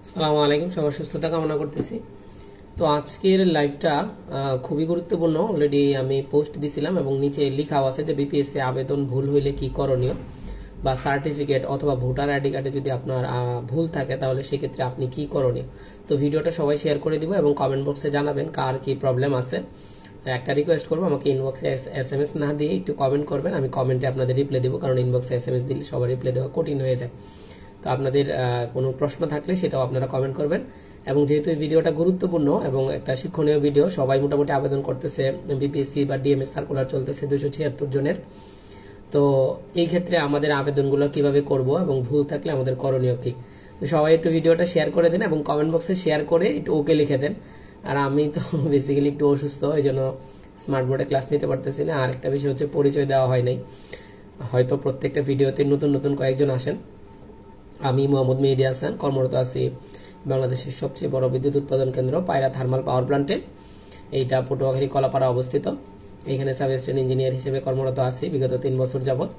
আসসালামু আলাইকুম, সবার সুস্থতা কামনা করতেছি। তো আজকের লাইভটা খুবই গুরুত্বপূর্ণ। অলরেডি আমি পোস্ট দিছিলাম এবং নিচে লেখাও আছে যে বিপিএসসি আবেদন ভুল হইলে কি করণীয়, বা সার্টিফিকেট অথবা ভোটার আইডি কার্ডে যদি আপনার ভুল থাকে তাহলে সেক্ষেত্রে আপনি কি করণীয়। তো ভিডিওটা সবাই শেয়ার করে দিব এবং কমেন্ট বক্সে জানাবেন কার কি প্রবলেম আছে। একটা রিকোয়েস্ট করবো, আমাকে ইনবক্সে SMS না দিয়ে একটু কমেন্ট করবেন, আমি কমেন্টে আপনাদের রিপ্লাই দেবো, কারণ ইনবক্সে SMS দিলে সবার রিপ্লাই দেওয়া কঠিন হয়ে যায়। তো আপনাদের কোনো প্রশ্ন থাকলে সেটাও আপনারা কমেন্ট করবেন। এবং যেহেতু এই ভিডিওটা গুরুত্বপূর্ণ এবং একটা শিক্ষণীয় ভিডিও, সবাই মোটামুটি আবেদন করতেছে, বিপিএসসি বা ডিএমএস সার্কুলার চলতেছে 276 জনের। তো এই ক্ষেত্রে আমাদের আবেদনগুলো কিভাবে করব এবং ভুল থাকলে আমাদের করণীয় কি। তো সবাই একটু ভিডিওটা শেয়ার করে দেন এবং কমেন্ট বক্সে শেয়ার করে একটু ওকে লিখে দেন। আর আমি তো বেসিক্যালি একটু অসুস্থ, এই জন্য স্মার্ট বোর্ডে ক্লাস নিতে পারতেছি না। আর একটা বিষয় হচ্ছে পরিচয় দেওয়া হয় নাই, হয়তো প্রত্যেকটা ভিডিওতে নতুন নতুন কয়েকজন আসেন। আমি মোহাম্মদ মেহেদী হাসান, কর্মরত আছি বাংলাদেশের সবচেয়ে বড় বিদ্যুৎ উৎপাদন কেন্দ্র পায়রা থার্মাল পাওয়ার প্ল্যান্টে। এইটা পটুয়াখালী কলাপাড়া অবস্থিত। এখানে সাব স্টেশন ইঞ্জিনিয়ার হিসেবে কর্মরত আছি বিগত 3 বছর যাবত।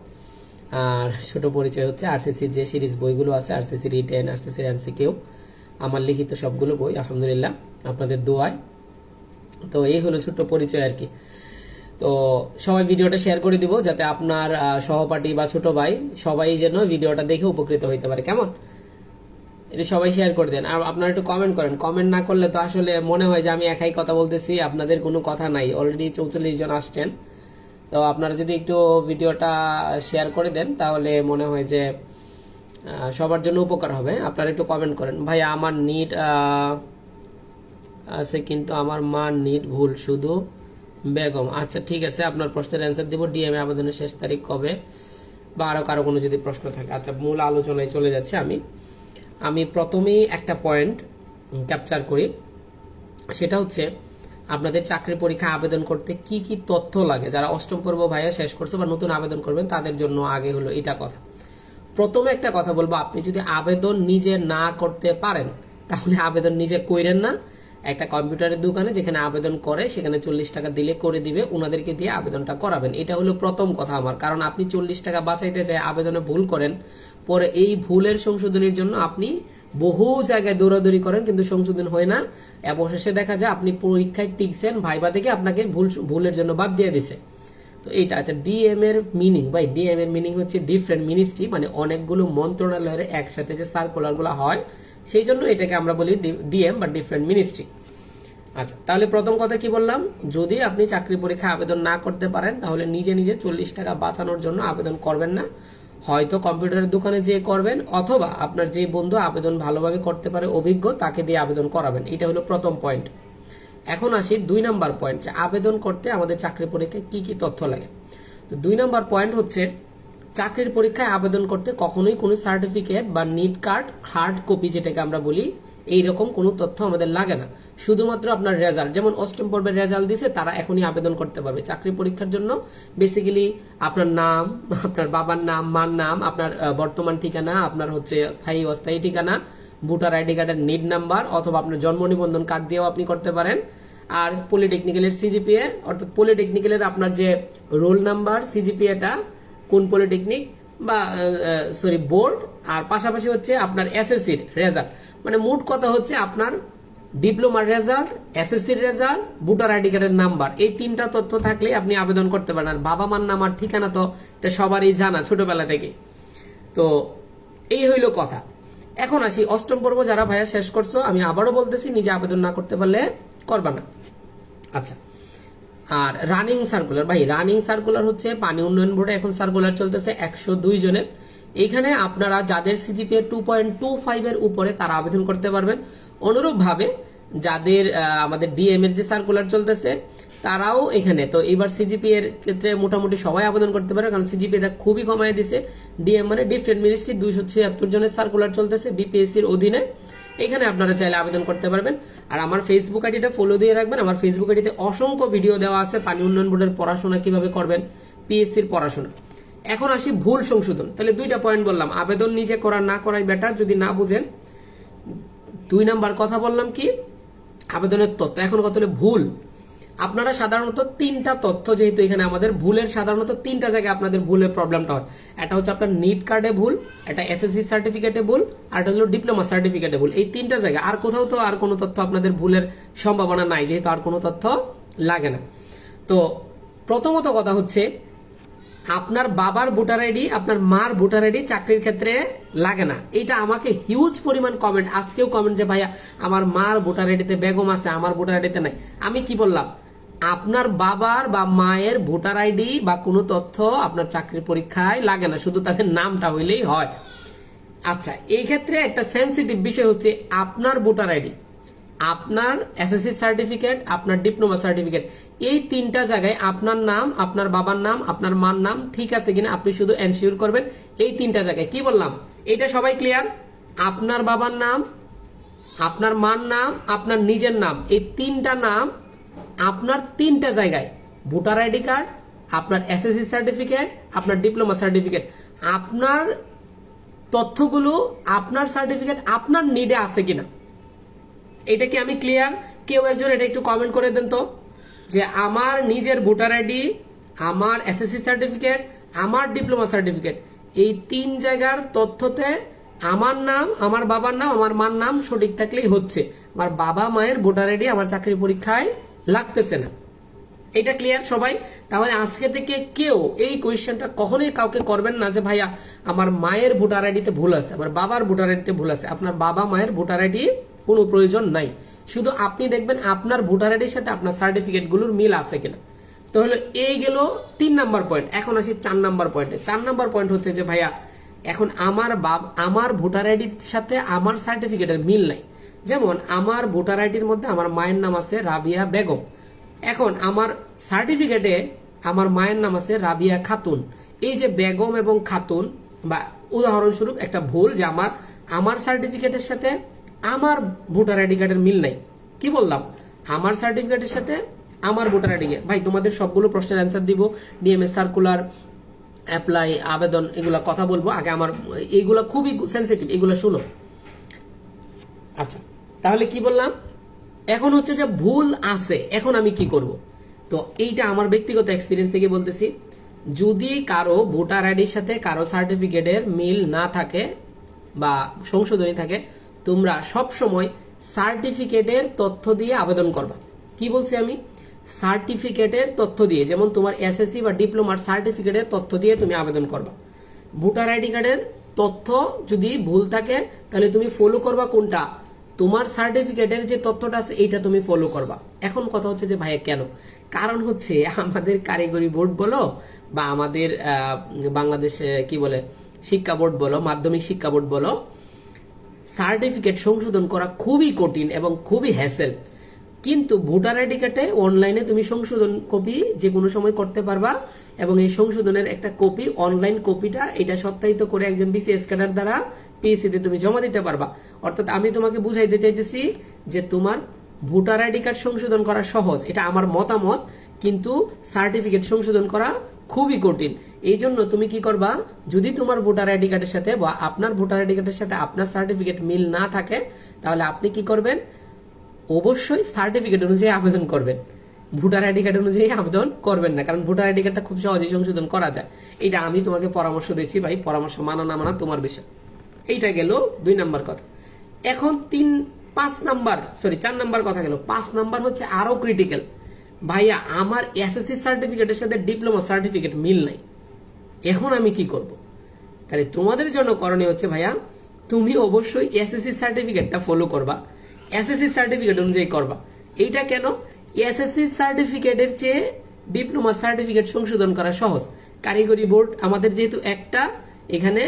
আর ছোট পরিচয় হচ্ছে আরসিসির যে সিরিজ বইগুলো আছে, আরসিসি রিটেন, আরসিসির MCQ, আমার লিখিত সবগুলো বই আলহামদুলিল্লাহ আপনাদের দোয়ায়। তো এই হলো ছোট্ট পরিচয় আর কি। তো সবাই ভিডিওটা শেয়ার করে দিব যাতে আপনার সহপাঠী বা ছোট ভাই সবাই যেন ভিডিওটা দেখে উপকৃত হইতে পারে। কেমন, এটা সবাই শেয়ার করে দেন। আর আপনারা একটু কমেন্ট করেন, কমেন্ট না করলে তো আসলে মনে হয় যে আমি একাই কথা বলতেছি, আপনাদের কোনো কথা নাই। অলরেডি 44 জন আসছেন। তো আপনারা যদি একটু ভিডিওটা শেয়ার করে দেন তাহলে মনে হয় যে সবার জন্য উপকার হবে। আপনারা একটু কমেন্ট করেন। ভাই আমার নিট আছে কিন্তু আমার মা নিট ভুল শুধু বেগম। আচ্ছা ঠিক আছে, আপনার প্রশ্নের অ্যান্সার দিব। ডিএমএ আবেদনের শেষ তারিখ কবে, বা আরো কারো কোনো যদি প্রশ্ন থাকে। আচ্ছা, মূল আলোচনায় চলে যাচ্ছে। আমি প্রথমেই একটা পয়েন্ট ক্যাপচার করি, সেটা হচ্ছে আপনাদের চাকরি পরীক্ষা আবেদন করতে কি কি তথ্য লাগে। যারা অষ্টম পর্ব ভাইয়া শেষ করছে বা নতুন আবেদন করবেন তাদের জন্য আগে হলো এটা কথা। প্রথমে একটা কথা বলবো, আপনি যদি আবেদন নিজে না করতে পারেন তাহলে আবেদন নিজে কইরেন না। একটা কম্পিউটারের দোকানে যেখানে আবেদন করে সেখানে 40 টাকা দিলে করে দিবে, ওনাদেরকে দিয়ে আবেদনটা করাবেন। এটা হলো প্রথম কথা আমার। কারণ আপনি 40 টাকা বাঁচাইতে চাই আবেদনে ভুল করেন, পরে এই ভুলের সংশোধনের জন্য আপনি বহু জায়গায় দৌড়াদৌড়ি করেন কিন্তু সংশোধন হয় না। অবশেষে দেখা যায় আপনি পরীক্ষায় টিকছেন, ভাইবা থেকে আপনাকে ভুলের জন্য বাদ দিয়ে দিছে। তো এইটা আচ্ছা, ডিএম এর মিনিং, ভাই ডিএম এর মিনিং হচ্ছে ডিফারেন্ট মিনিস্ট্রি, মানে অনেকগুলো মন্ত্রণালয়ের একসাথে যে সার্কুলার গুলো হয় সেই জন্য এটাকে আমরা বলি ডিএম বা ডিফারেন্ট মিনিস্ট্রি। আচ্ছা, তাহলে প্রথম কথা কি বললাম, যদি আপনি চাকরি পরীক্ষা আবেদন না করতে পারেন তাহলে নিজে নিজে 40 টাকা বাঁচানোর জন্য আবেদন করবেন না। হয়তো কম্পিউটারের দোকানে যেয়ে করবেন, অথবা আপনার যে বন্ধু আবেদন ভালোভাবে করতে পারে অভিজ্ঞ তাকে দিয়ে আবেদন করাবেন। এটা হলো প্রথম পয়েন্ট। এখন আসি 2 নাম্বার পয়েন্ট, যে আবেদন করতে আমাদের চাকরি পরীক্ষায় কি কি তথ্য লাগে। তো 2 নাম্বার পয়েন্ট হচ্ছে, চাকরির পরীক্ষায় আবেদন করতে কখনোই কোনো সার্টিফিকেট বা নিট কার্ড হার্ড কপি যেটাকে আমরা বলি এইরকম কোনো তথ্য আমাদের লাগে না। শুধুমাত্র আপনার রেজাল্ট, যেমন অষ্টম পর্বের রেজাল্ট দিছে তারা এখনই আবেদন করতে পারবে চাকরি পরীক্ষার জন্য। বেসিক্যালি আপনার নাম, আপনার বাবার নাম, মার নাম, আপনার বর্তমান ঠিকানা, আপনার হচ্ছে স্থায়ী অস্থায়ী ঠিকানা, ভোটার আইডি কার্ডের নিট নাম্বার, অথবা আপনার জন্ম নিবন্ধন কার্ড দিয়েও আপনি করতে পারেন। আর পলিটেকনিক্যালের সিজিপিএ, অর্থাৎ পলিটেকনিক্যালের আপনার যে রোল নাম্বার, সিজিপিএটা কোন পলিটেকনিক বা সরি বোর্ড, আর পাশাপাশি হচ্ছে আপনার এসএসসির রেজাল্ট। মানে মোট কথা হচ্ছে আপনার ডিপ্লোমার রেজাল্ট, এসএসসির রেজাল্ট, ভোটার আইডি কার্ডের নাম্বার, এই 3টা তথ্য থাকলে আপনি আবেদন করতে পারেন। আর বাবা মার নাম আর ঠিকানা তো এটা সবারই জানা ছোটবেলা থেকে। তো এই হইল কথা। এখন আসি অষ্টম পর্ব যারা ভাইয়া শেষ করছো, আমি আবারও বলতেছি নিজে আবেদন না করতে পারলে করবা না। আচ্ছা, আর রানিং সার্কুলার, ভাই রানিং সার্কুলার হচ্ছে পানি উন্নয়ন বোর্ডে এখন সার্কুলার চলতেছে 102 জনের। এইখানে আপনারা যাদের সিজিপিএ 2.25 এর উপরে তারা আবেদন করতে পারবেন। অনুরূপ ভাবে যাদের আমাদের ডিএম এর যে সার্কুলার চলতেছে তারাও এখানে, তো এবার সিজিপি এর ক্ষেত্রে মোটামুটি সবাই আবেদন করতে পারে, কারণ সিজিপি এটা খুবই কমায় দিছে। ডিএম মানে ডিফারেন্ট মিনিস্ট্রি, 276 জনের সার্কুলার চলতেছে বিপিএসসির অধীনে। এখানে আপনারা চাইলে আবেদন করতে পারবেন। আর আমার ফেসবুক আইডিটা ফলো দিয়ে রাখবেন। আমার ফেসবুক আইডিতে অসংখ্য ভিডিও দেওয়া আছে পানি উন্নয়ন বোর্ডের পড়াশোনা কিভাবে করবেন, পিএসসির পড়াশোনা। এখন আসি ভুল সংশোধন। তাহলে 2টা পয়েন্ট বললাম, আবেদন নিজে করা না করাই বেটার যদি না বুঝেন। 2 নাম্বার কথা বললাম কি, আবেদনের তথ্য। এখন কথা হলো ভুল। আপনারা সাধারণত তিনটা তথ্য, যেহেতু এখানে আমাদের ভুলের সাধারণত তিনটা জায়গায় আপনাদের ভুলের প্রবলেমটা হয়। এটা হচ্ছে আপনার নিট কার্ডে ভুল, এটা এসএসসি সার্টিফিকেটে ভুল, আর এটা হলো ডিপ্লোমা সার্টিফিকেটে ভুল। এই তিনটা জায়গায়, আর কোথাও তো আর কোনো তথ্য আপনাদের ভুলের সম্ভাবনা নাই, যেহেতু আর কোনো তথ্য লাগে না। তো প্রথমত কথা হচ্ছে, আপনার বাবার ভোটার আইডি, আপনার মার ভোটার আইডি চাকরির ক্ষেত্রে লাগে না। এটা আমাকে হিউজ পরিমাণ কমেন্ট, আজকেও কমেন্ট যে ভাইয়া আমার মার ভোটার আইডিতে বেগম আছে, আমার ভোটার আইডিতে নাই। আমি কি বললাম, আপনার বাবার বা মায়ের ভোটার আইডি বা কোনো তথ্য আপনার চাকরির পরীক্ষায় লাগে না, শুধু তাদের নামটা হইলেই হয়। আচ্ছা, এই ক্ষেত্রে একটা সেন্সিটিভ বিষয় হচ্ছে আপনার ভোটার আইডি, আপনার এসএসসি সার্টিফিকেট, আপনার ডিপ্লোমা সার্টিফিকেট, এই তিনটা জায়গায় আপনার নাম, আপনার বাবার নাম, আপনার মার নাম ঠিক আছে কিনা আপনি শুধু এনশিওর করবেন। এই তিনটা জায়গায় কি বললাম, এটা সবাই ক্লিয়ার? আপনার বাবার নাম, আপনার মার নাম, আপনার নিজের নাম, এই তিনটা নাম আপনার তিনটা জায়গায়, ভোটার আইডি কার্ড, আপনার এসএসসি সার্টিফিকেট, আপনার ডিপ্লোমা সার্টিফিকেট, আপনার তথ্যগুলো, আপনার সার্টিফিকেট আপনার নিডে আছে কিনা, এটা কি আমি ক্লিয়ার? কেউ একজন এটা একটু কমেন্ট করে দেন তো, যে আমার নিজের ভোটার আইডি, আমার এসএসসি সার্টিফিকেট, আমার ডিপ্লোমা সার্টিফিকেট, এই তিন জায়গার তথ্যতে আমার নাম, আমার বাবার নাম, আমার মার নাম সঠিক থাকলেই হচ্ছে। আমার বাবা মায়ের ভোটার আইডি আমার চাকরি পরীক্ষায় লাগতেছে না। এটা ক্লিয়ার সবাই? তাহলে আজকে থেকে কেউ এই কোয়েশ্চেনটা কখনোই কাউকে করবেন না যে ভাইয়া আমার মায়ের ভোটার আইডিতে ভুল আছে, আমার বাবার ভোটার আইডিতে ভুল আছে। আপনার বাবা মায়ের ভোটার আইডি কোনো প্রয়োজন নাই, শুধু আপনি দেখবেন আপনার ভোটার আইডির সাথে আপনার সার্টিফিকেট গুলোর মিল আছে কিনা। তো হলো এই গেল 3 নাম্বার পয়েন্ট। এখন আসি 4 নাম্বার পয়েন্টে। 4 নাম্বার পয়েন্ট হচ্ছে যে ভাইয়া এখন আমার ভোটার আইডির সাথে আমার সার্টিফিকেটের মিল নাই। যেমন আমার ভোটার আইডির মধ্যে আমার মায়ের নাম আছে রাবিয়া বেগম, এখন আমার সার্টিফিকেটে আমার মায়ের নাম আছে রাবিয়া খাতুন। এই যে বেগম এবং খাতুন, বা উদাহরণস্বরূপ একটা ভুল যে আমার সার্টিফিকেটের সাথে আমার ভোটার আইডি কার্ডের মিল নাই। কি বললাম, আমার সার্টিফিকেটের সাথে আমার ভোটার আইডি কার্ড। ভাই তোমাদের সবগুলো প্রশ্নের অ্যান্সার দিব, ডিএমএস সার্কুলার, অ্যাপ্লাই, আবেদন, এগুলা কথা বলবো। আগে আমার এইগুলা খুবই সেন্সিটিভ, এগুলো শুনো। আচ্ছা, তাহলে কি বললাম, এখন হচ্ছে যে ভুল আছে, এখন আমি কি করব? তো এইটা আমার ব্যক্তিগত এক্সপিরিয়েন্স থেকে বলতেছি, যদি কারো ভোটার আইডির সাথে কারো সার্টিফিকেটের মিল না থাকে বা সংশোধনী থাকে, তোমরা সব সময় সার্টিফিকেটের তথ্য দিয়ে আবেদন করবা। কি বলছি আমি, সার্টিফিকেটের তথ্য দিয়ে, যেমন তোমার এসএসসি বা ডিপ্লোমার সার্টিফিকেটের তথ্য দিয়ে তুমি আবেদন করবা। ভোটার আইডি কার্ডের তথ্য যদি ভুল থাকে তাহলে তুমি ফলো করবা কোনটা, তোমার সার্টিফিকেটের যে তথ্যটা আছে এইটা তুমি ফলো করবা। এখন কথা হচ্ছে যে ভাইয়া কেন? কারণ হচ্ছে আমাদের কারিগরি বোর্ড বলো বা আমাদের বাংলাদেশ কি বলে শিক্ষা বোর্ড বলো, মাধ্যমিক শিক্ষা বোর্ড বলো, সার্টিফিকেট সংশোধন করা খুবই কঠিন এবং খুবই হ্যাসেল। কিন্তু ভোটার আইডি কার্ডে অনলাইনে তুমি সংশোধন কপি যে কোনো সময় করতে পারবা, এবং এই সংশোধনের একটা কপি, অনলাইন কপিটা এটা সত্যায়িত করে একজন বিসিএস ক্যাডার দ্বারা পিএসসি তে তুমি জমা দিতে পারবা। অর্থাৎ আমি তোমাকে বুঝাইতে চাইতেছি যে তোমার ভোটার আইডি কার্ড সংশোধন করা সহজ, এটা আমার মতামত, কিন্তু সার্টিফিকেট সংশোধন করা খুবই কঠিন। এই জন্য তুমি কি করবা, যদি তোমার ভোটার আইডি কার্ডের সাথে বা আপনার ভোটার আইডি কার্ডের সাথে আপনার সার্টিফিকেট মিল না থাকে, তাহলে আপনি কি করবেন, অবশ্যই সার্টিফিকেট অনুযায়ী আবেদন করবেন, ভোটার আইডি কার্ড অনুযায়ী আবেদন করবেন না। কারণ ভোটার আইডি কার্ডটা খুব সহজেই সংশোধন করা যায়। এটা আমি তোমাকে পরামর্শ দিচ্ছি ভাই, পরামর্শ মানা না মানা তোমার বিষয়। এইটা গেল 2 নাম্বার কথা। এখন 4 নাম্বার কথা গেল। 5 নাম্বার হচ্ছে আরো ক্রিটিক্যাল। ভাইয়া আমার এসএসসি সার্টিফিকেটের সাথে ডিপ্লোমা সার্টিফিকেট মিল নাই, এখন আমি কি করব? তাহলে তোমাদের জন্য করণীয় হচ্ছে ভাইয়া, তুমি অবশ্যই এসএসসি সার্টিফিকেটটা ফলো করবা, এসএসসি সার্টিফিকেট অনুযায়ী করবা। এইটা কেন, এসএসসি সার্টিফিকেটের চেয়ে ডিপ্লোমা সার্টিফিকেট সংশোধন করা সহজ। কারিগরি বোর্ড আমাদের যেহেতু একটা, এখানে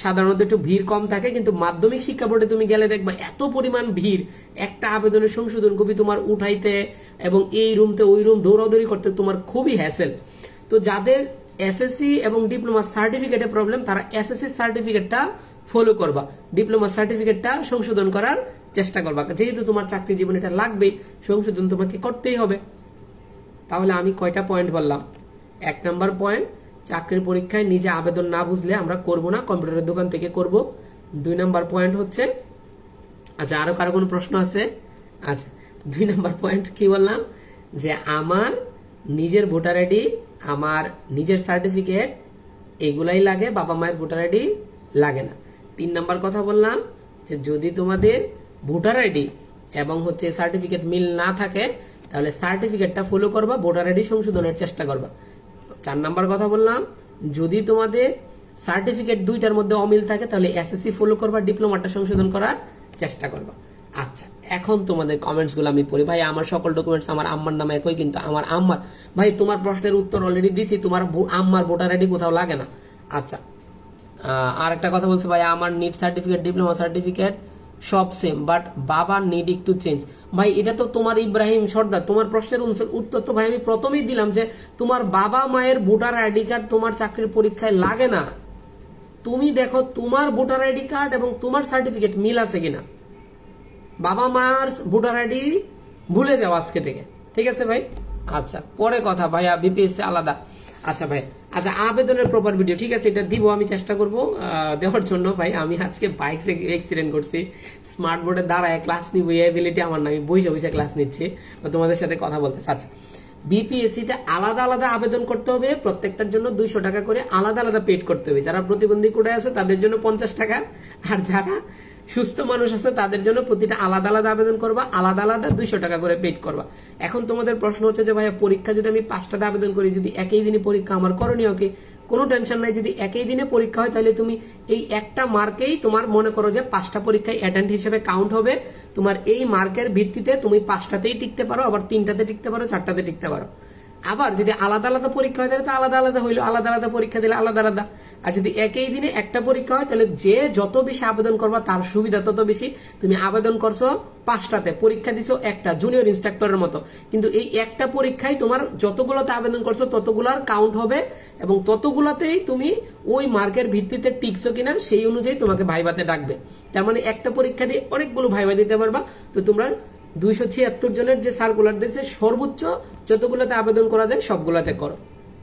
সাধারণত একটু ভিড় কম থাকে, কিন্তু মাধ্যমিক শিক্ষা বোর্ডে তুমি গেলে দেখবা এত পরিমাণ ভিড়, একটা আবেদনের সংশোধন কপি তোমার উঠাইতে এবং এই রুমতে ওই রুম দৌড়াদৌড়ি করতে তোমার খুবই হ্যাসেল। তো যাদের এসএসসি এবং ডিপ্লোমা সার্টিফিকেটে প্রবলেম, তারা এসএসসি সার্টিফিকেটটা ফলো করবা, ডিপ্লোমা সার্টিফিকেটটা সংশোধন করার চেষ্টা করবা, যেহেতু তোমার চাকরি জীবনে এটা লাগবে, সংশোধন তোমাকে করতেই হবে। তাহলে আমি কয়টা পয়েন্ট বললাম? 1 নাম্বার পয়েন্ট, চাকরির পরীক্ষায় নিজে আবেদন না বুঝলে আমরা করব না, কম্পিউটারের দোকান থেকে করব। 2 নাম্বার পয়েন্ট হচ্ছে, আচ্ছা আরো কারো কোনো প্রশ্ন আছে? আচ্ছা 2 নাম্বার পয়েন্ট কি বললাম, যে আমার নিজের ভোটার আইডি, আমার নিজের সার্টিফিকেট এগুলাই লাগে, বাবা মায়ের ভোটার আইডি লাগে না। 3 নাম্বার কথা বললাম যে যদি তোমাদের ভোটার আইডি এবং হচ্ছে সার্টিফিকেট মিল না থাকে তাহলে সার্টিফিকেটটা ফলো করবা, ভোটার আইডি সংশোধনের চেষ্টা করবা। 4 নাম্বার কথা বললাম যদি তোমাদের সার্টিফিকেট দুইটার মধ্যে অমিল থাকে তাহলে এসএসসি ফলো করবা, ডিপ্লোমাটা সংশোধন করার চেষ্টা করবা। আচ্ছা, এখন তোমাদের কমেন্টস গুলো আমি পড়ি। ভাই আমার সকল ডকুমেন্টস আমার আম্মার নামে একই, কিন্তু আমার আম্মার, ভাই তোমার প্রশ্নের উত্তর অলরেডি দিছি, তোমার আম্মার ভোটার আইডি কোথাও লাগে না। আচ্ছা, আর একটা কথা বলছে ভাই আমার নিট সার্টিফিকেট, ডিপ্লোমা সার্টিফিকেট সব সেম, বাট বাবা নিড একটু চেঞ্জ। ভাই এটা তো তোমার ইব্রাহিম সর্দার, তোমার প্রশ্নের উত্তর তো ভাই আমি প্রথমেই দিলাম যে তোমার বাবা মায়ের ভোটার আইডি কার্ড তোমার চাকরির পরীক্ষায় লাগে না। তুমি দেখো তোমার ভোটার আইডি কার্ড এবং তোমার সার্টিফিকেট মিল আছে কিনা। বাবা মার ভোটার আইডি ভুলে যাও আজকে থেকে, ঠিক আছে ভাই। আচ্ছা, পরে কথা ভাইয়া বিপিএসসি আলাদা। আচ্ছা ভাই, আচ্ছা আবেদনের প্রপার ভিডিও, ঠিক আছে এটা দিব, আমি চেষ্টা করব দেওয়ার জন্য। ভাই আমি আজকে বাইক অ্যাক্সিডেন্ট করছি, স্মার্ট বোর্ডে দাঁড়ায় ক্লাস নিব, এই অ্যাবিলিটি আমার না, আমি বসে বসে ক্লাস নিচ্ছি, তোমাদের সাথে কথা বলতেছি। আচ্ছা, বিপিএসসি তে আলাদা আলাদা আবেদন করতে হবে, প্রত্যেকটার জন্য 200 টাকা করে আলাদা আলাদা পেড করতে হবে। যারা প্রতিবন্ধী কোটায় আছে তাদের জন্য 50 টাকা, আর যারা সুস্থ মানুষ আছে তাদের জন্য প্রতিটা আলাদা আলাদা আবেদন করবা, আলাদা আলাদা 200 টাকা করে পেড করবা। এখন তোমাদের প্রশ্ন হচ্ছে যে ভাইয়া পরীক্ষা যদি আমি 5টাতে আবেদন করি, যদি একই দিনে পরীক্ষা, আমার করণীয় কি? কোনো টেনশন নাই, যদি একই দিনে পরীক্ষা হয় তাহলে তুমি এই একটা মার্কেই তোমার মনে করো যে 5টা পরীক্ষায় অ্যাটেন্ড হিসেবে কাউন্ট হবে। তোমার এই মার্কের ভিত্তিতে তুমি 5টাতেই টিকতে পারো, আবার 3টাতে টিকতে পারো, 4টাতে টিকতে পারো। আবার যদি আলাদা আলাদা পরীক্ষা হয় তাহলে তো আলাদা আলাদা হইলো, আলাদা আলাদা পরীক্ষা দিলে আলাদা আলাদা। আর যদি একই দিনে একটা পরীক্ষা হয় তাহলে যে যত বেশি আবেদন করবা তার সুবিধা তত বেশি। তুমি আবেদন করছো 5টাতে, পরীক্ষা দিছো একটা, জুনিয়র ইন্সট্রাক্টরের মতো, কিন্তু এই একটা পরীক্ষায় তোমার যতগুলোতে আবেদন করছো ততগুলোর কাউন্ট হবে এবং ততগুলোতেই তুমি ওই মার্কের ভিত্তিতে টিকছো কিনা সেই অনুযায়ী তোমাকে ভাইভাতে ডাকবে। তার মানে একটা পরীক্ষা দিয়ে অনেকগুলো ভাইভা দিতে পারবা। তো তোমরা 276 জনের যে সার্কুলার দিয়েছে সর্বোচ্চ যতগুলোতে আবেদন করা যায় সবগুলোতে করো,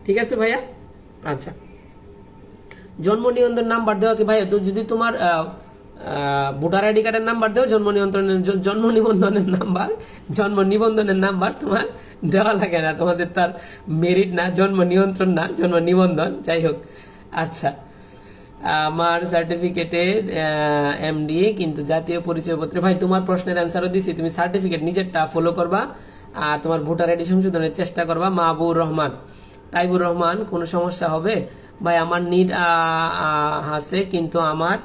ঠিক আছে ভাইয়া। আচ্ছা, জন্ম নিবন্ধন নাম্বার দেওয়া কি ভাইয়া? তো যদি তোমার ভোটার আইডি কার্ডের নাম্বার দেও, জন্ম নিবন্ধনের নাম্বার তোমার দেওয়া লাগে না, তোমাদের তার মেরিট না, জন্ম নিয়ন্ত্রণ না, জন্ম নিবন্ধন, যাই হোক। আচ্ছা, আমার সার্টিফিকেটে এমডি কিন্তু জাতীয় পরিচয়পত্রে, ভাই তোমার প্রশ্নের অ্যান্সারও দিছি, তুমি সার্টিফিকেট নিজেরটা ফলো করবা আর তোমার ভোটার আইডি সংশোধনের চেষ্টা করবা। মাহবুর রহমান, তাইবুর রহমান, কোনো সমস্যা হবে? ভাই আমার নিট আছে কিন্তু আমার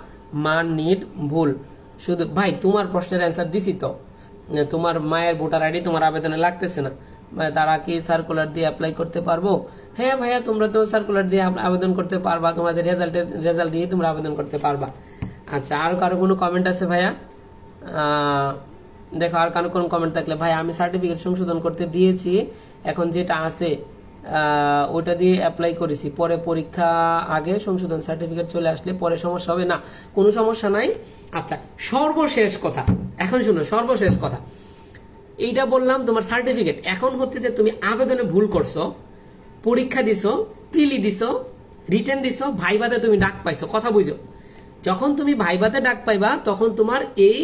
মার নিট ভুল শুধু। ভাই তোমার প্রশ্নের অ্যান্সার দিছি তো, তোমার মায়ের ভোটার আইডি তোমার আবেদনে লাগতেছে না, তারা কি সার্কুলার দিয়ে অ্যাপ্লাই করতে পারবো? হ্যাঁ ভাইয়া, তোমরা তো সার্কুলার দিয়ে আবেদন করতে পারবা, তোমাদের রেজাল্ট দিয়ে তোমরা আবেদন করতে পারবা। আচ্ছা, আর কারো কোনো কমেন্ট আছে ভাইয়া? দেখো আর কারো কোনো কমেন্ট থাকলে। ভাই আমি সার্টিফিকেট সংশোধন করতে দিয়েছি, এখন যেটা আছে ওটা দিয়ে অ্যাপ্লাই করেছি, পরে পরীক্ষা আগে সংশোধন সার্টিফিকেট চলে আসলে পরে সমস্যা হবে না? কোনো সমস্যা নাই। আচ্ছা, সর্বশেষ কথা, এখন শুনো, সর্বশেষ কথা এইটা বললাম তোমার সার্টিফিকেট। এখন হচ্ছে যে তুমি আবেদনে ভুল করছো, পরীক্ষা দিছো, প্রিলি দিছো, রিটেন দিছো, ভাইভাতে তুমি ডাক পাইছো, কথা বুঝো। যখন তুমি ভাইভাতে ডাক পাইবা তখন তোমার এই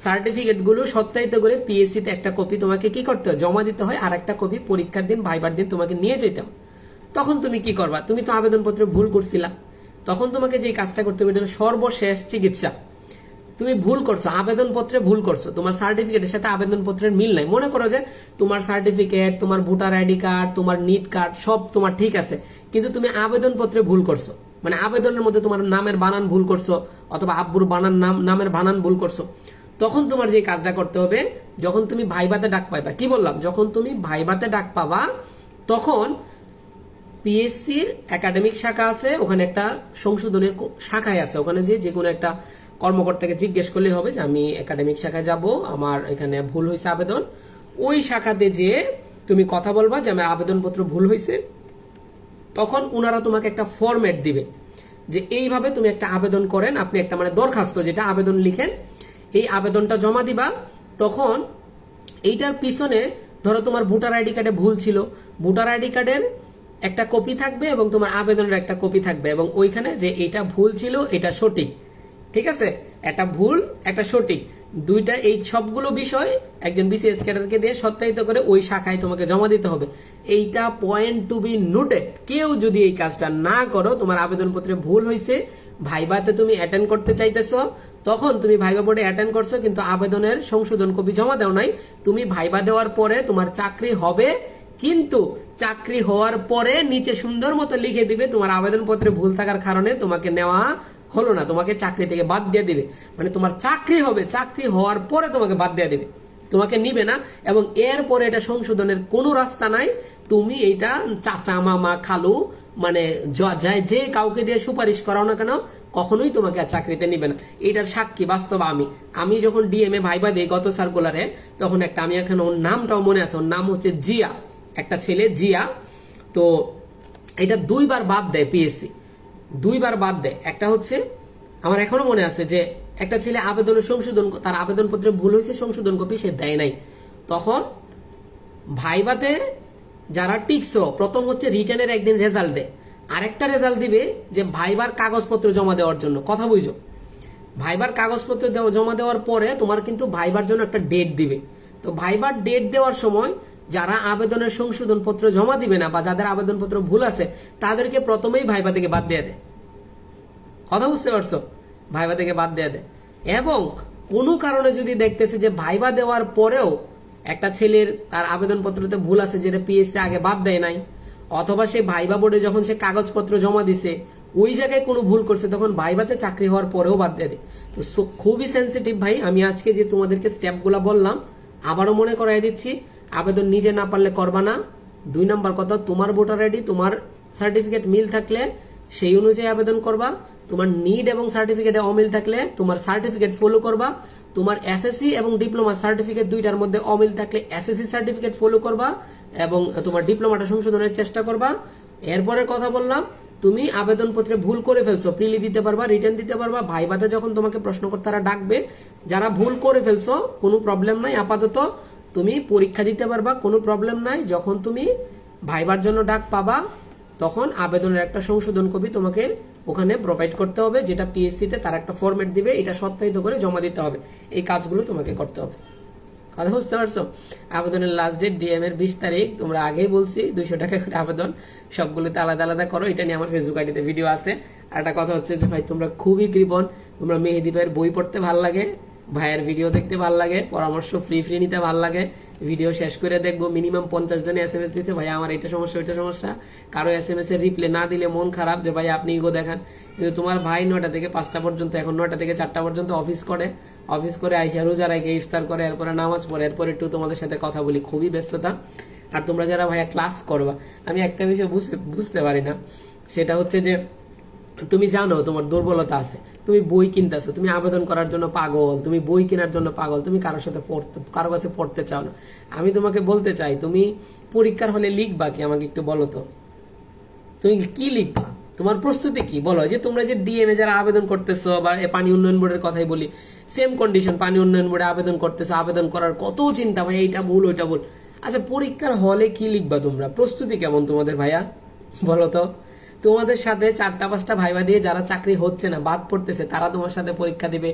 সার্টিফিকেট গুলো সত্যায়িত করে পিএসসি তে একটা কপি তোমাকে কি করতে হয়, জমা দিতে হয়, আর একটা কপি পরীক্ষার দিন ভাইবার দিন তোমাকে নিয়ে যেতে হয়। তখন তুমি কি করবা? তুমি তো আবেদনপত্রে ভুল করছিলা, তখন তোমাকে যে কাজটা করতে হবে এটা সর্বশেষ চিকিৎসা। তুমি ভুল করছো, আবেদনপত্রে ভুল করছো, তোমার সার্টিফিকেটের সাথে আবেদনপত্রের মিল নাই। মনে করো যে তোমার সার্টিফিকেট, তোমার ভোটার আইডি কার্ড, তোমার নিট কার্ড সব তোমার ঠিক আছে, কিন্তু তুমি আবেদনপত্রে ভুল করছো, মানে আবেদনের মধ্যে তোমার নামের বানান ভুল করছো অথবা আব্বুর নামের বানান ভুল করছো। তখন তোমার যে কাজটা করতে হবে, যখন তুমি ভাইভাতে ডাক পাইবা, কি বললাম, যখন তুমি ভাইভাতে ডাক পাবা তখন পিএসসির একাডেমিক শাখা আছে, ওখানে একটা সংশোধনের শাখায় আছে, ওখানে যে কোনো একটা কর্মকর্তাকে জিজ্ঞেস করলে হবে যে আমি একাডেমিক শাখায় যাব, আমার এখানে ভুল হয়েছে আবেদন। ওই শাখাতে যে তুমি কথা বলবা যে আমার আবেদনপত্র ভুল হয়েছে, তখন ওনারা তোমাকে একটা ফরম্যাট দিবে যে এইভাবে তুমি একটা আবেদন করেন, আপনি একটা মানে দরখাস্ত যেটা আবেদন লিখেন, এই আবেদনটা জমা দিবা। তখন এইটার পিছনে ধরো তোমার ভোটার আইডি কার্ডে ভুল ছিল, ভোটার আইডি কার্ডের একটা কপি থাকবে এবং তোমার আবেদনের একটা কপি থাকবে, এবং ওইখানে যে এটা ভুল ছিল এটা সঠিক, ঠিক আছে, একটা ভুল একটা সঠিক, দুইটা এই সবগুলো বিষয় একজন বিসিএস ক্যাডারকে দিয়ে সত্যায়িত করে ওই শাখায় তোমাকে জমা দিতে হবে। এইটা পয়েন্ট টু বি নোটেড। কেউ যদি এই কাজটা না করো, তোমার আবেদনপত্রে ভুল হয়েছে, ভাইভাতে তুমি অ্যাটেন্ড করতে চাইতেছো, তখন তুমি ভাইভা বোর্ডে অ্যাটেন্ড করছো কিন্তু আবেদনের সংশোধন কপি জমা দাও নাই, তুমি ভাইভা দেওয়ার পরে তোমার চাকরি হবে, কিন্তু চাকরি হওয়ার পরে নিচে সুন্দর মতো লিখে দিবে তোমার আবেদনপত্রে ভুল থাকার কারণে তোমাকে নেওয়া হলো না, তোমাকে চাকরি থেকে বাদ দিয়ে দিবে। মানে তোমার চাকরি হবে, চাকরি হওয়ার পরে তোমাকে বাদ দিয়ে দিবে, তোমাকে নিবে না। এবং এরপরে এটা সংশোধনের কোনো রাস্তা নাই। তুমি এইটা চাচা মামা খালু মানে যে কাউকে দিয়ে সুপারিশ করাও না কেন, কখনোই তোমাকে আর চাকরিতে নিবে না। এটার সাক্ষী বাস্তব আমি যখন ডিএমএ ভাইবা দিই গত সার্কুলারে, তখন একটা, আমি এখন ওর নামটাও মনে আছে, ওর নাম হচ্ছে জিয়া, একটা ছেলে জিয়া। তো এটা 2 বার বাদ দেয় পিএসসি, 2 বার বাদ দেয়। একটা হচ্ছে আমার এখনো মনে আছে যে একটা ছেলে আবেদনের সংশোধন, তার আবেদনপত্রে ভুল হয়েছে, সংশোধন কপি সে দেয় নাই। তখন ভাইভাতে যারা টিকছো, প্রথম হচ্ছে রিটার্নের একদিন রেজাল্ট দেয়, আরেকটা রেজাল্ট দিবে যে ভাইবার কাগজপত্র জমা দেওয়ার জন্য। কথা বুঝো, ভাইবার কাগজপত্র জমা দেওয়ার পরে তোমার কিন্তু ভাইবার জন্য একটা ডেট দিবে। তো ভাইবার ডেট দেওয়ার সময় যারা আবেদনের সংশোধন পত্র জমা দিবে না বা যাদের আবেদনপত্র ভুল আছে, তাদেরকে প্রথমেই ভাইবা থেকে বাদ দিয়ে দেয়। কথা বুঝতে পারছো? ভাইবা থেকে বাদ দিয়ে দেয়। এবং কোনো কারণে যদি দেখতেছে যে ভাইবা দেওয়ার পরেও একটা ছেলের তার আবেদনপত্রতে ভুল আছে, যেটা পিএসসি আগে বাদ দেয় নাই, অথবা সে ভাইবা বোর্ডে যখন সে কাগজপত্র জমা দিছে ওই জায়গায় কোনো ভুল করছে, তখন ভাইভাতে চাকরি হওয়ার পরেও বাদ দিয়ে দেয়। তো খুবই সেন্সিটিভ ভাই। আমি আজকে যে তোমাদেরকে স্টেপগুলো বললাম আবারও মনে করাই দিচ্ছি, আবেদন নিজে না পারলে করবা না। 2 নম্বর কথা, তোমার ভোটার আইডি, তোমার সার্টিফিকেট মিল থাকলে সেই অনুযায়ী আবেদন করবা। তোমার নিড এবং সার্টিফিকেটে অমিল থাকলে তোমার সার্টিফিকেট ফলো করবা। তোমার এসএসসি এবং ডিপ্লোমা সার্টিফিকেট দুইটার মধ্যে অমিল থাকলে এসএসসি সার্টিফিকেট ফলো করবা এবং তোমার ডিপ্লোমাটা সংশোধনের চেষ্টা করবা। এরপরের কথা বললাম, তুমি আবেদনপত্রে ভুল করে ফেলছো, প্রিলি দিতে পারবা, রিটার্ন দিতে পারবা। ভাইভাতে যখন তোমাকে প্রশ্নকর্তারা ডাকবে, যারা ভুল করে ফেলছো কোনো প্রবলেম নাই, আপাতত তুমি পরীক্ষা দিতে পারবা, কোনো প্রবলেম নাই। যখন তুমি ভাইবার জন্য ডাক পাবা, তখন আবেদনের একটা সংশোধন কপি তোমাকে ওখানে প্রোভাইড করতে হবে, যেটা পিএসসিতে তার একটা ফরম্যাট দিবে, এটা সত্যায়িত করে জমা দিতে হবে। এই কাজগুলো তোমাকে করতে হবে। কথা বুঝতে পারছো? আবেদনের লাস্ট ডেট ডিএম এর 20 তারিখ। তোমরা আগেই বলছি 200 টাকা করে আবেদন, সবগুলোতে আলাদা আলাদা করো। এটা নিয়ে আমার ফেসবুক আইডিতে ভিডিও আছে। আর একটা কথা হচ্ছে যে ভাই তোমরা খুবই কৃপণ, তোমরা মেহেদী ভাইয়ের বই পড়তে ভালো লাগে, ভাইয়ের ভিডিও দেখতে ভালো লাগে, পরামর্শ ফ্রি নিতে ভালো লাগে, ভিডিও শেষ করে দেখবো মিনিমাম 50 জনে এসএমএস দিতে, ভাই আমার এটা সমস্যা ওইটা সমস্যা। কারো এসএমএস এর রিপ্লাই না দিলে মন খারাপ যে ভাই আপনি ইগো দেখান। কিন্তু তোমার ভাই 9টা থেকে 5টা পর্যন্ত, এখন 9টা থেকে 4টা পর্যন্ত অফিস করে আইসা রোজা রেখে ইফতার করে, এরপরে নামাজ পড়ে, এরপরে একটু তোমাদের সাথে কথা বলি, খুবই ব্যস্ততা। আর তোমরা যারা ভাইয়া ক্লাস করবা, আমি একটা বিষয় বুঝতে পারি না, সেটা হচ্ছে যে তুমি জানো তোমার দুর্বলতা আছে, তুমি বই কিনতেছো, তুমি আবেদন করার জন্য পাগল, তুমি বই কেনার জন্য পাগল, তুমি কারো কাছে পড়তে চাও না। আমি তোমাকে বলতে চাই, তুমি পরীক্ষার হলে লিখবা কি? আমাকে একটু বলো তো, তুমি কি লিখবা? তোমার প্রস্তুতি কি বলো? যে তোমরা যে ডিএমএ যারা আবেদন করতেছো, বা পানি উন্নয়ন বোর্ডের কথাই বলি, সেম কন্ডিশন, পানি উন্নয়ন বোর্ডে আবেদন করতেছো, আবেদন করার কত চিন্তা, ভাই এইটা ভুল ওইটা ভুল। আচ্ছা পরীক্ষার হলে কি লিখবা তোমরা? প্রস্তুতি কেমন তোমাদের ভাইয়া বলো তো? তোমাদের সাথে 4টা-5টা ভাইবা দিয়ে যারা চাকরি হচ্ছে না, বাদ পড়তেছে, তারা তোমার সাথে পরীক্ষা দিবে।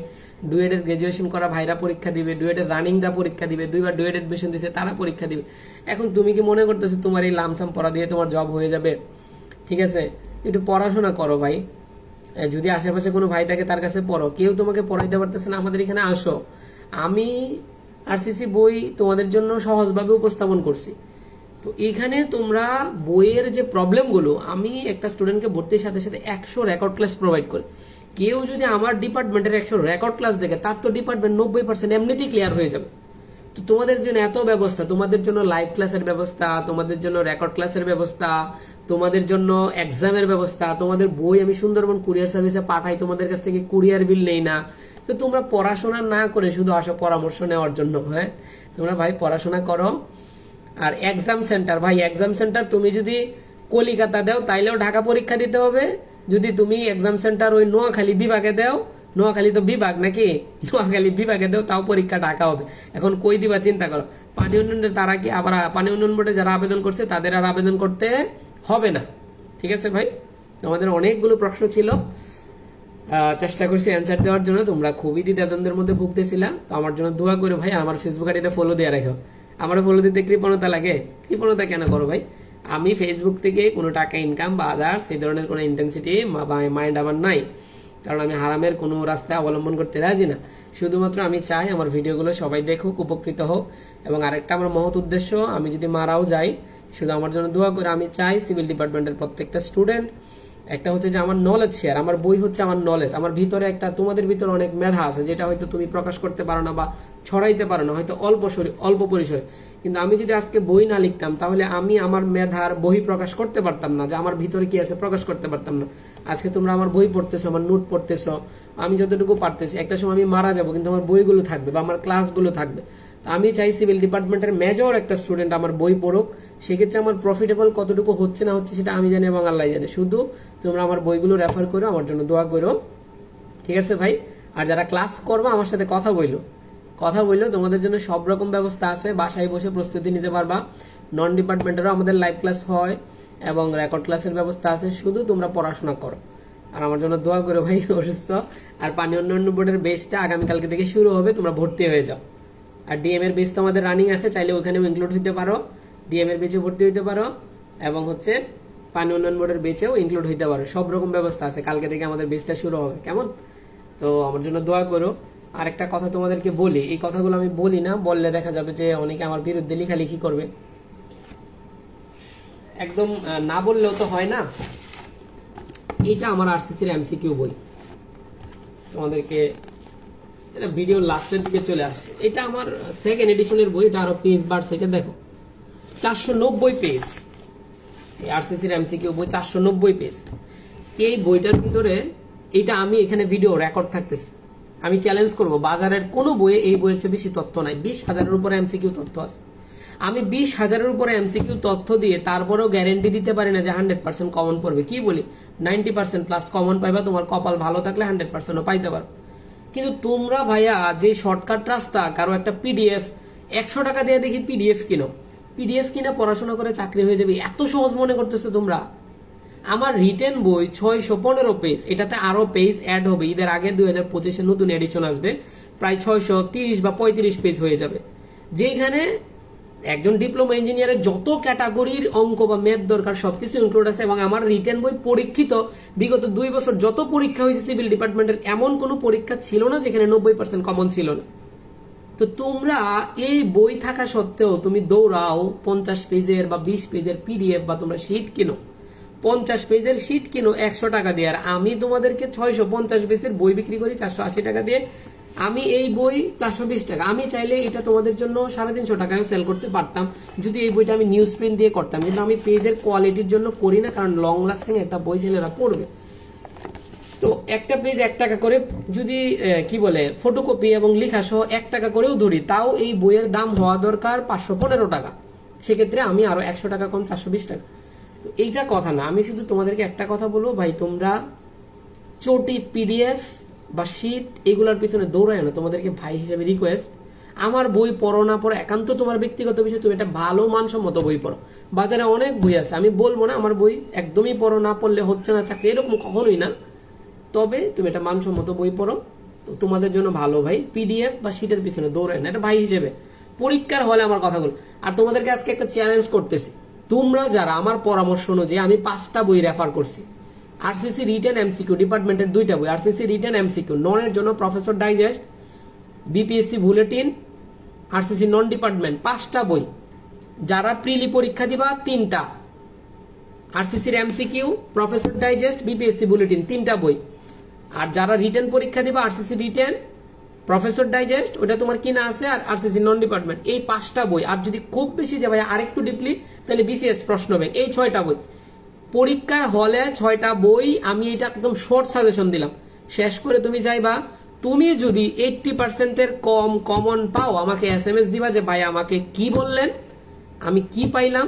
ডুয়েটের গ্রাজুয়েশন করা ভাইরা পরীক্ষা দিবে, ডুয়েটের রানিংরা পরীক্ষা দিবে, 2বার ডুয়েট এডমিশন দিছে তারা পরীক্ষা দিবে। এখন তুমি কি মনে করতেছো তোমার এই লামসাম পড়া দিয়ে তোমার জব হয়ে যাবে? ঠিক আছে, একটু পড়াশোনা করো ভাই। যদি আশেপাশে কোনো ভাই থাকে তার কাছে পড়ো, কেউ তোমাকে পড়াইতে পারতেছে না, আমাদের এখানে আসো। আমি আরসিসি বই তোমাদের জন্য সহজভাবে উপস্থাপন করছি। তো এইখানে তোমরা বইয়ের যে প্রবলেমগুলো, আমি একটা স্টুডেন্টকে ভর্তির সাথে সাথে 100 রেকর্ড ক্লাস প্রোভাইড করি। কেউ যদি আমার ডিপার্টমেন্টের 100 রেকর্ড ক্লাস দেখে, তার তো ডিপার্টমেন্ট 90% এমনিতেই ক্লিয়ার হয়ে যাবে। তো তোমাদের জন্য এত ব্যবস্থা, তোমাদের জন্য লাইভ ক্লাসের ব্যবস্থা, তোমাদের জন্য রেকর্ড ক্লাসের ব্যবস্থা, তোমাদের জন্য এক্সামের ব্যবস্থা, তোমাদের বই আমি সুন্দরবন কুরিয়ার সার্ভিসে পাঠাই, তোমাদের কাছ থেকে কুরিয়ার বিল নেই না। তো তোমরা পড়াশোনা না করে শুধু আসো পরামর্শ নেওয়ার জন্য। হ্যাঁ, তোমরা ভাই পড়াশোনা করো। আর এক্সাম সেন্টার, ভাই এক্সাম সেন্টার তুমি যদি কলিকাতা দাও তাইলেও ঢাকা পরীক্ষা দিতে হবে। যদি তুমি এক্সাম সেন্টার ওই নোয়াখালী বিভাগে দাও, নোয়াখালী তো বিভাগ নাকি, নোয়াখালী বিভাগে দাও তাও পরীক্ষা ঢাকা হবে। এখন কই দিবা চিন্তা করো। পানি উন্নয়নের তারা কি আবার পানি উন্নয়ন বোর্ডে যারা আবেদন করছে তাদের আর আবেদন করতে হবে না। ঠিক আছে ভাই, তোমাদের অনেকগুলো প্রশ্ন ছিল, চেষ্টা করছি অ্যান্সার দেওয়ার জন্য, তোমরা খুবই দ্বিধাদ্বন্দ্বের মধ্যে ভুগতেছিলাম। তো আমার জন্য দোয়া করো ভাই, আমার ফেসবুক আইডিতে ফলো দিয়ে রাখো। আমারও ফলো দিতে কৃপণতা লাগে? কৃপণতা কেন করো ভাই? আমি ফেসবুক থেকে কোনো টাকা ইনকাম বা আদার্স এই ধরনের কোনো ইন্টেন্সিটি বা মাইন্ড আমার নাই, কারণ আমি হারামের কোনো রাস্তা অবলম্বন করতে রাজি না। শুধুমাত্র আমি চাই আমার ভিডিওগুলো সবাই দেখুক, উপকৃত হোক। এবং আরেকটা আমার মহৎ উদ্দেশ্য, আমি যদি মারাও যাই শুধু আমার জন্য দোয়া করে। আমি চাই সিভিল ডিপার্টমেন্টের প্রত্যেকটা স্টুডেন্ট, একটা হচ্ছে যে আমার নলেজ শেয়ার, আমার বই হচ্ছে আমার নলেজ। আমার ভিতরে একটা, তোমাদের ভিতরে অনেক মেধা আছে যেটা হয়তো তুমি প্রকাশ করতে পারো না বা ছড়াইতে পারো না, হয়তো অল্প পরিসরে। কিন্তু আমি যদি আজকে বই না লিখতাম তাহলে আমি আমার মেধার বই প্রকাশ করতে পারতাম না, যে আমার ভিতরে কি আছে প্রকাশ করতে পারতাম না। আজকে তোমরা আমার বই পড়তেছো, আমার নোট পড়তেছো, আমি যতটুকু পারতেছি। একটা সময় আমি মারা যাবো কিন্তু আমার বইগুলো থাকবে বা আমার ক্লাসগুলো থাকবে। তো আমি চাই সিভিল ডিপার্টমেন্টের মেজর একটা স্টুডেন্ট আমার বই পড়ুক। সেক্ষেত্রে আমার প্রফিটেবল কতটুকু হচ্ছে না হচ্ছে সেটা আমি জানি এবং আল্লাহ জানে। শুধু তোমরা আমার বইগুলো রেফার করো, আমার জন্য দোয়া করো, ঠিক আছে ভাই? আর যারা ক্লাস করবো আমার সাথে কথা বললো, তোমাদের জন্য সব রকম ব্যবস্থা আছে, বাসায় বসে প্রস্তুতি নিতে পারবা। নন ডিপার্টমেন্টেরও আমাদের লাইভ ক্লাস হয় এবং রেকর্ড ক্লাসের ব্যবস্থা আছে, শুধু তোমরা পড়াশোনা করো আর আমার জন্য দোয়া করো ভাই। অসুস্থ আর পানি উন্নয়ন বোর্ডের বেসটা আগামীকালকে থেকে শুরু হবে, তোমরা ভর্তি হয়ে যাও। আর ডিএম এর বেস তো আমাদের রানিং আছে, চাইলে ওখানেও ইনক্লুড হইতে পারো, ডিএম এর বেচে ভর্তি হইতে পারো এবং হচ্ছে পানি উন্নয়ন বোর্ডের বেচেও ইনক্লুড হইতে পারো। সব রকম ব্যবস্থা আছে, কালকে থেকে আমাদের বেসটা শুরু হবে, কেমন? তো আমার জন্য দোয়া করো। আর একটা কথা তোমাদেরকে বলি, এই কথাগুলো আমি বলি না, বললে দেখা যাবে যে অনেকে আমার বিরুদ্ধে লেখালেখি করবে। একদম না বললেও তো হয় না। এইটা আমার আরসিসির এমসিকিউ বই, তোমাদেরকে এটা ভিডিও লাস্টের দিকে চলে আসছে। এটা আমার সেকেন্ড এডিশনের বই, এটা আরো পেজ বার সেটা দেখো 490 পেজ। আরসিসির এমসিকিউ বই 490 পেজ। এই বইটার ভিতরে এটা আমি এখানে ভিডিও রেকর্ড থাকতেছে, আমি চ্যালেঞ্জ করব বাজারের কোনো বইয়ে এই বইয়ের চেয়ে বেশি তথ্য নাই। 20,000-এর উপরে এমসিকিউ তথ্য আছে। আমি 20,000-এর উপরে এমসিকিউ তথ্য দিয়ে তারপরেও গ্যারেন্টি দিতে পারি না যে 100% কমন পড়বে। কি বলি, 90% প্লাস কমন পাইবা, তোমার কপাল ভালো থাকলে 100%ও পাইতে পারো। কিন্তু তোমরা ভাইয়া যে শর্টকাট রাস্তা, কারো একটা পিডিএফ 100 টাকা দিয়ে দেখি পিডিএফ কিনা পড়াশোনা করে চাকরি হয়ে যাবে, এত সহজ মনে করতেছো তোমরা? আমার রিটেন বই 615 পেজ, এটাতে আরো পেজ অ্যাড হবে। ঈদের আগে 2025-এ নতুন এডিশন আসবে, প্রায় 630 বা 35 পেজ হয়ে যাবে, যেখানে একজন ডিপ্লোমা ইঞ্জিনিয়ারের যত ক্যাটাগরির অঙ্ক বা ম্যাথ দরকার সবকিছু ইনক্লুড আছে। এবং আমার রিটেন বই পরীক্ষিত, বিগত 2 বছর যত পরীক্ষা হয়েছে সিভিল ডিপার্টমেন্টের, এমন কোনো পরীক্ষা ছিল না যেখানে 90% কমন ছিল না। তো তোমরা এই বই থাকা সত্ত্বেও তুমি দৌড়াও 50 পেজের বা 20 পেজের পিডিএফ, বা তোমরা শিট কিনো 50 পেজের শিট কিনো 100 টাকা দিয়ে। আর আমি তোমাদেরকে 650 পেজের বই বিক্রি করি 480 টাকা দিয়ে। আমি এই বই 420 টাকা, আমি চাইলে এটা তোমাদের জন্য 350 টাকায় সেল করতে পারতাম যদি এই বইটা আমি নিউজ প্রিন্ট দিয়ে করতাম। কিন্তু আমি পেজের কোয়ালিটির জন্য করি না, কারণ লং লাস্টিং একটা বই ছেলেরা পড়বে। তো একটা পেজ 1 টাকা করে যদি কি বলে ফটোকপি এবং লেখা সহ 1 টাকা করেও ধরি, তাও এই বইয়ের দাম হওয়া দরকার 515 টাকা। সেক্ষেত্রে আমি আরো 100 টাকা কম 420 টাকা। তো এইটা কথা না, আমি শুধু তোমাদেরকে একটা কথা বলবো ভাই, তোমরা চটি পিডিএফ বা শিট এগুলোর পিছনে দৌড়ায় না। তোমাদেরকে ভাই হিসেবে রিকোয়েস্ট, আমার বই পড়ো না পড়ো একান্ত তোমার ব্যক্তিগত বিষয়, তুমি একটা ভালো মানসম্মত বই পড়ো। বাজারে অনেক বই আছে, আমি বলবো না আমার বই একদমই পড়ো, না পড়লে হচ্ছে না চাকরি, এরকম কখনোই না। তবে তুমি একটা মানসম্মত বই পড়ো, তো তোমাদের জন্য ভালো ভাই। পিডিএফ বা শিটের পিছনে দৌড়ায় না, এটা ভাই হিসেবে। পরীক্ষার হলে আমার কথাগুলো। আর তোমাদেরকে আজকে একটা চ্যালেঞ্জ করতেছি, তোমরা যারা আমার পরামর্শ অনুযায়ী, আমি 5টা বই রেফার করছি। আরসিসি রিটেন এমসিকিউ ডিপার্টমেন্টের 2টা বই, আরসিসি রিটেন এমসিকিউ ননের জন্য Professor Digest, BPSC bulletin, RCC non department 5টা বই। যারা প্রিলি পরীক্ষা দিবা 3টা, আরসিসির MCQ, Professor Digest, BPSC bulletin 3টা বই। আর যারা রিটেন পরীক্ষা দিবা আরসিসি রিটেন, প্রফেসর ডাইজেস্ট, ওটা তোমার কিনা আছে, আর আরসিসি নন ডিপার্টমেন্ট, এই 5টা বই। আর যদি খুব বেশি যে ভাই আরেকটু ডিপলি, তাহলে বিসিএস প্রশ্ন ব্যাংক, এই 6টা বই। পরীক্ষার হলে 6টা বই, আমি এটা একদম শর্ট সাজেশন দিলাম। শেষ করে তুমি যাইবা, তুমি যদি 80%-এর কম কমন পাও, আমাকে SMS দিবা যে ভাই আমাকে কি বললেন, আমি কি পাইলাম।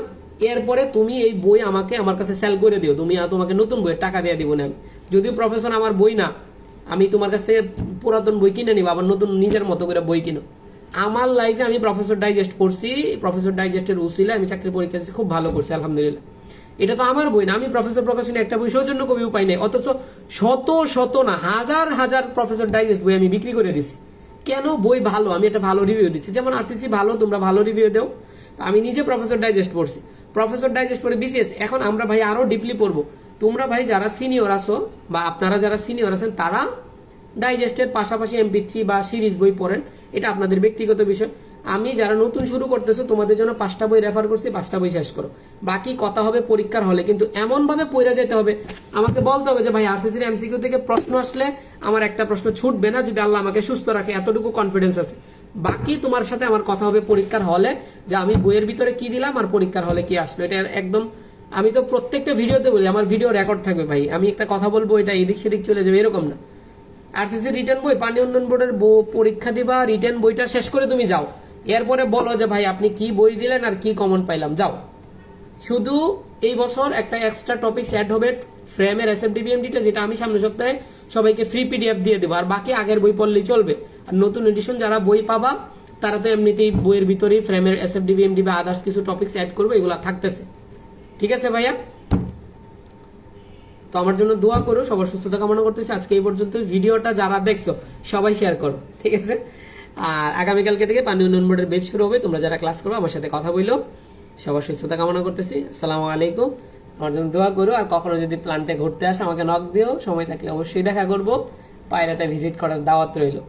এরপরে তুমি এই বই আমাকে আমার কাছে সেল করে দিও, তোমাকে নতুন বইয়ের টাকা দিয়ে দিব না আমি। যদিও প্রফেসর আমার বই না, আমি তোমার কাছ থেকে পুরাতন বই কিনে নিব, আবার নতুন নিজের মতো করে বই কিনো। আমার লাইফে আমি প্রফেসর ডাইজেস্ট পড়ছি, প্রফেসর ডাইজেস্টের উসিলে আমি চাকরি পরীক্ষা দিচ্ছি, খুব ভালো করছি আলহামদুলিল্লাহ। এটা তো আমার বই না, আমি প্রফেসর প্রকাশনী একটা বই সৌজন্য কবিও পাই নাই, অথচ শত শত না হাজার হাজার প্রফেসর ডাইজেস্ট বই আমি বিক্রি করে দিছি। কেন? বই ভালো, আমি একটা ভালো রিভিউ দিচ্ছি। যেমন আরসিসি ভালো, তোমরা ভালো রিভিউ দাও। আমি নিজে প্রফেসর ডাইজেস্ট পড়ছি, প্রফেসর ডাইজেস্ট পড়ে বিসিএস। এখন আমরা ভাই আরো ডিপলি পড়বো। তোমরা ভাই যারা সিনিয়র আছো বা আপনারা যারা সিনিয়র আছেন তারা ডাইজেস্টের পাশাপাশি MP3 বা সিরিজ বই পড়েন, এটা আপনাদের ব্যক্তিগত বিষয়। আমি যারা নতুন শুরু করতেছো তোমাদের জন্য 5টা বই রেফার করছি, 5টা বই শেষ করো। বাকি কথা হবে পরীক্ষার হলে, কিন্তু এমন ভাবে পড়ে যেতে হবে, আমাকে বলতে হবে যে ভাই আরসিসির MCQ থেকে প্রশ্ন আসলে আমার একটা প্রশ্ন ছুটবে না, যদি আল্লাহ আমাকে সুস্থ রাখে, এতটুকু কনফিডেন্স আছে। বাকি তোমার সাথে আমার কথা হবে পরীক্ষার হলে, যে আমি বইয়ের ভিতরে কি দিলাম আর পরীক্ষার হলে কি আসলো। এটা একদম, আমি তো প্রত্যেকটা ভিডিওতে বলি আমার ভিডিও রেকর্ড থাকবে ভাই, আমি একটা কথা বলবো এটা এদিক সেদিক চলে যাবে, এরকম না। আরসিসি রিটার্ন বই, পানি উন্নয়ন বোর্ডের পরীক্ষা দিবা, রিটার্ন বইটা শেষ করে তুমি যাও, এরপরে বলো যে ভাই আপনি কি বই দিলেন আর কি কমন পাইলাম, যাও। শুধু এই বছর একটা এক্সট্রা টপিকস অ্যাড হবে ফ্রেমের SFDBMD-টা, যেটা আমি সামনের সপ্তাহে সবাইকে ফ্রি PDF দিয়ে দেবো, আর বাকি আগের বই পড়লেই চলবে। আর নতুন এডিশন যারা বই পাবা তারা তো এমনিতেই বইয়ের ভিতরেই ফ্রেমের SFDBMD বা আদার্স কিছু টপিকস অ্যাড করবে, এগুলো থাকতেছে। ঠিক আছে ভাইয়া, তো আমার জন্য দোয়া করো, সবার সুস্থতা কামনা করতেছি। আজকে এই পর্যন্ত, ভিডিওটা যারা দেখছো সবাই শেয়ার করো, ঠিক আছে। আর আগামীকালকে থেকে পানি উন্নয়ন বোর্ডের বেচ শুরু হবে, তোমরা যারা ক্লাস করো আমার সাথে কথা বললো। সবার সুস্থতা কামনা করতেছি। আসসালামু আলাইকুম, আমার জন্য দোয়া করো। আর কখনো যদি প্ল্যান্টে ঘুরতে আসে আমাকে নক দিও, সময় থাকলে অবশ্যই দেখা করবো। পায়রাতে ভিজিট করার দাওয়াত রইলো।